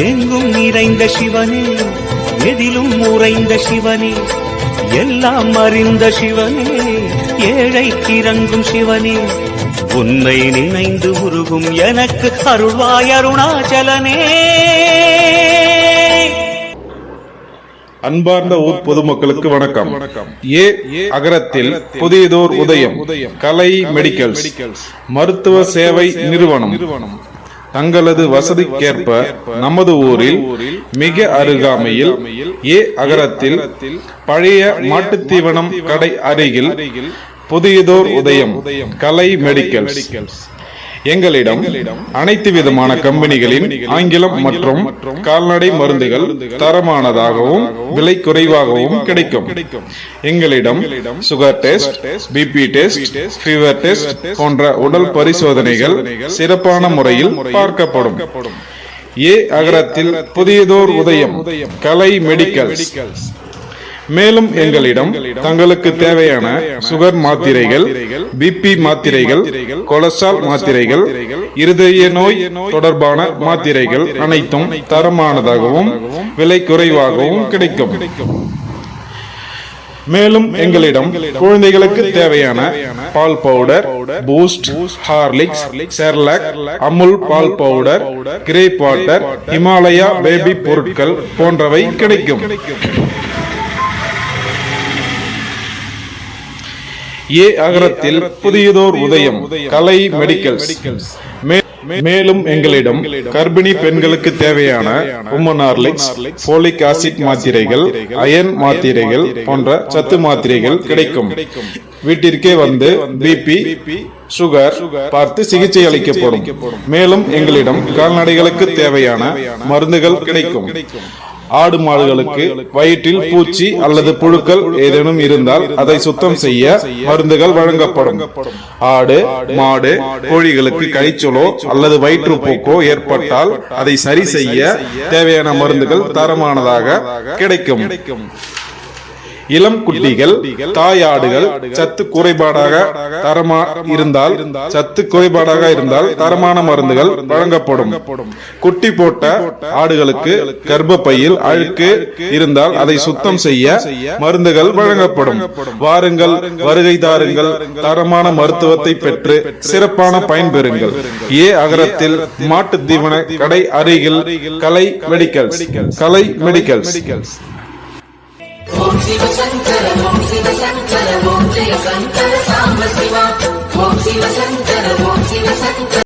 எங்கும் நிறைந்த சிவனே, எதிலும் உறைந்த சிவனே, எல்லாம் அறிந்த சிவனே, ஏழைக்கு இறங்கும் சிவனே, உன்னை நினைந்து உருகும் எனக்கு அருள்வாய் அருணாச்சலனே. அன்பார்ந்த ஊர் பொதுமக்களுக்கு வணக்கம். ஏ அகரத்தில் புதியதோர் உதயம் கலை மெடிக்கல்ஸ் மருத்துவ சேவை நிறுவனம் தங்களது வசதிக்கேற்ப நமது ஊரில் மிக அருகாமையில் ஏ அகரத்தில் பழைய மாட்டுத்தீவனம் கடை அருகில் புதியதோர் உதயம் கலை மெடிக்கல்ஸ். எங்களிடம் அனைத்து விதமான கம்பெனிகளின் ஆங்கிலம் மற்றும் கால்நடை மருந்துகள் தரமானதாகவும் விலை குறைவாகவும் கிடைக்கும். எங்களிடம் sugar test, BP test, fever test போன்ற உடல் பரிசோதனைகள் சிறப்பான முறையில் பார்க்கப்படும். ஏ அகரத்தில் புதியதோர் உதயம் கலை மெடிக்கல்ஸ். மேலும் எங்களிடம் தங்களுக்கு தேவையான சுகர் மாத்திரைகள், பிபி மாத்திரைகள், கொலஸ்ட்ரால் மாத்திரைகள், இருதய நோய் தொடர்பான மாத்திரைகள் அனைத்தும் தரமானதாகவும் விலை குறைவாகவும் கிடைக்கும். மேலும் எங்களிடம் குழந்தைகளுக்கு தேவையான பால் powder, Boost, Horlicks, Cerelac, Amul பால் powder, gripe water, Himalaya baby பொருட்கள் போன்றவை கிடைக்கும். ஏ அகரத்தில் புதியதோர் உதயம் கலை மெடிக்கல்ஸ். மேலும் எங்களிடம் கர்ப்பிணி பெண்களுக்கு தேவையான உமன் ஹார்லிக்ஸ், போலிக் ஆசிட் மாத்திரைகள், அயன் மாத்திரைகள் போன்ற சத்து மாத்திரைகள் கிடைக்கும். வீட்டிற்கே வந்து பிபி, சுகர் பார்த்து சிகிச்சை அளிக்கப்படும். மேலும் எங்களிடம் கால்நடைகளுக்கு தேவையான மருந்துகள் கிடைக்கும். ஆடு மாடுகளுக்கு வயிற்றில் பூச்சி அல்லது புழுக்கள் ஏதேனும் இருந்தால் அதை சுத்தம் செய்ய மருந்துகள் வழங்கப்படும். ஆடு, மாடு, கோழிகளுக்கு கழிச்சலோ அல்லது வயிற்றுப்போக்கோ ஏற்பட்டால் அதை சரி செய்ய தேவையான மருந்துகள் தரமானதாக கிடைக்கும். இளம் குட்டிகள், தாயாடுகள் சத்து குறைபாடாக இருந்தால் தரமான மருந்துகள் வழங்கப்படும். குட்டி போட்ட ஆடுகளுக்கு கர்ப்பப்பையில் அழுக்கு இருந்தால் அதை சுத்தம் செய்ய மருந்துகள் வழங்கப்படும். வாருங்கள், வருகை தாருங்கள், தரமான மருத்துவத்தை பெற்று சிறப்பான பயன்பெறுங்கள். ஏ அகரத்தில் மாட்டு தீவன கடை அருகில் கலை மெடிக்கல்ஸ். கலை மெடிக்கல்ஸ். ஓம் சிவ சங்கர ஓம் சிவ சங்கர ஓம் ஜெய சங்கர சாம்ப சிவா ஓம் சிவ சங்கர ஓம் சிவ சங்கர